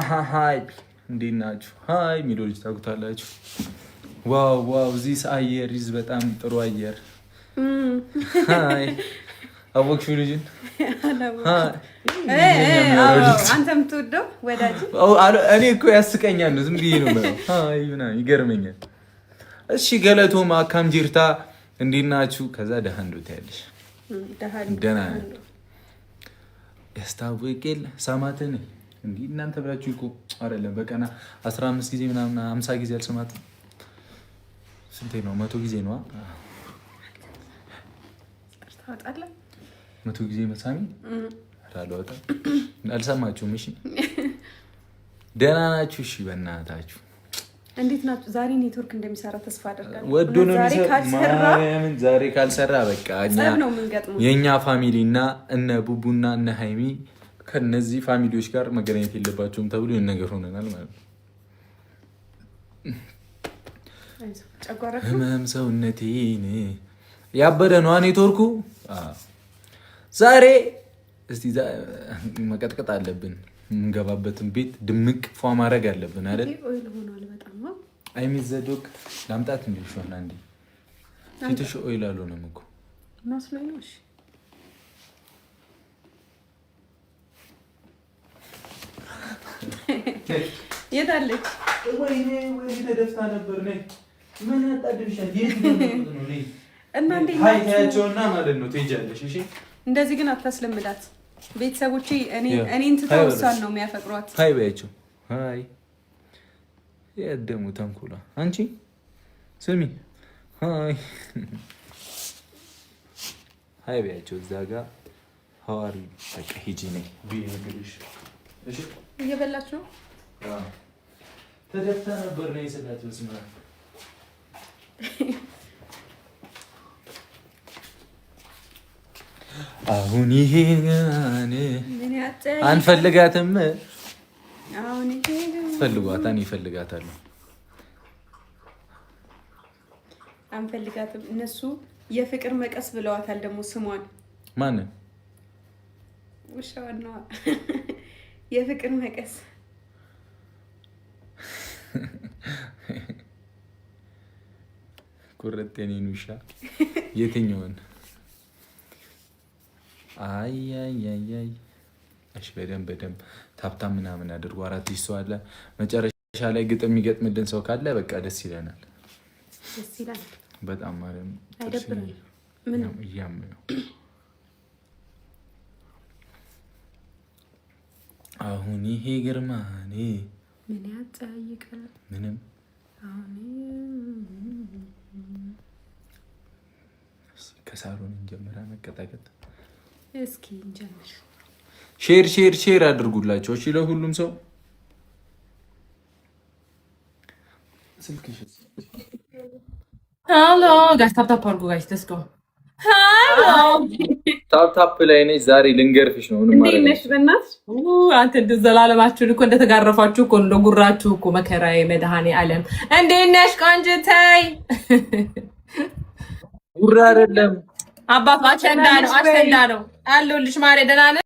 ሃይ እንዴት ናችሁ? ሃይ የሚለው ልጅ ታውቁታላችሁ? ዋው ዋው ዚስ አየር ይዝ በጣም ጥሩ አየር። ሃይ አወቅሽው ልጅን? አንተም ትወደው ወዳጅ? እኔ እኮ ያስቀኛል ዝም ብዬ ነው ማለት። ሃይ ምናምን ይገርመኛል። እሺ ገለቶማ አካም ጅርታ እንዴት ናችሁ? ከዛ ደሃ እንደት ያለሽ? ደህና ነኝ። ያስታውቂል ሰማትን እንዴ እናንተ ብላችሁ እኮ አይደለም በቀና 15 ጊዜ ምናምን 50 ጊዜ አልሰማትም። ስንቴ ነው? 100 ጊዜ ነው። 100 ጊዜ መሳሚ አላወጣ አልሰማችሁም? እሺ ደህና ናችሁ? እሺ በእናታችሁ እንዴት ናችሁ? ዛሬ ኔትወርክ እንደሚሰራ ተስፋ አደርጋለሁ። ወዶ ነው ማርያምን ዛሬ ካልሰራ በቃ የኛ ፋሚሊ እና እነ ቡቡና እነ ሃይሚ ከነዚህ ፋሚሊዎች ጋር መገናኘት የለባቸውም ተብሎ ነገር ሆነናል ማለት ነው። ህመም ሰውነቴን ያበደ ነው ኔትወርኩ። ዛሬ እስቲ መቀጥቀጥ አለብን። እንገባበትን ቤት ድምቅ ፏ ማድረግ አለብን አይደል? አይሚዘዶክ ላምጣት እንዴ ሾና እንዴ ፊትሽ ኦይል አልሆነም እኮ መስሎኝ ነው። እሺ የታለች? ወይኔ ተደፍታ ነበር ነኝ። ምን አጣድብሻል? የት ነው ነኝ? እና እንዴ ሃይታቸውና ማለት ነው ትሄጃለሽ። እሺ እንደዚህ ግን አታስለምዳት። ቤተሰቦቼ እኔን ትተው እሷን ነው የሚያፈቅሯት። ሃይ በያቸው። ሃይ የደሙ ተንኩላ አንቺ ስሚ ሃይ በያቸው። እዛ ጋር ሐዋሪ በቃ ሂጂ ነኝ ቢነግርሽ። እሺ እየበላችሁ ተደፍታ ነበር ነኝ ስላት በስመ አብ አሁን ይሄን አንፈልጋትም። አሁን ይሄን ፈልጓታን ይፈልጋታል። አንፈልጋትም። እነሱ የፍቅር መቀስ ብለዋታል። ደግሞ ስሟን ማን ውሻዋን ነው የፍቅር መቀስ። ቁርጥ የኔን ውሻ የትኛውን? አይ እሺ በደንብ ታፕታም ምናምን አድርጎ 4 ሰው አለ። መጨረሻ ላይ ግጥም የሚገጥምልን ሰው ካለ በቃ ደስ ይለናል። ደስ ይላል በጣም ማለት አይደብርም። ምንም እያመነው አሁን ይሄ ግርማኔ ምን ያጠያይቃል? ምንም ከሳሎን እንጀምራ መቀጣቀጥ። እስኪ እንጀምር። ሼር አድርጉላቸው እሺ፣ ለሁሉም ሰው ስልክሽ። ሃሎ ጋይስ ታፕ አድርጉ ጋይስ ሌትስ ጎ። ሃሎ ታፕ ላይ ነኝ ዛሬ ልንገርፍሽ ነው። እንዴ ነሽ? በእናትሽ አንተ እንደው ዘላለማችሁን እኮ እንደተጋረፋችሁ እኮ እንደጉራችሁ እኮ መከራዬ መድኃኔ ዓለም። እንዴ ነሽ ቆንጅተይ? ጉራ አይደለም አባባ አቸንዳ ነው አለሁልሽ ማሬ። ደህና ነሽ?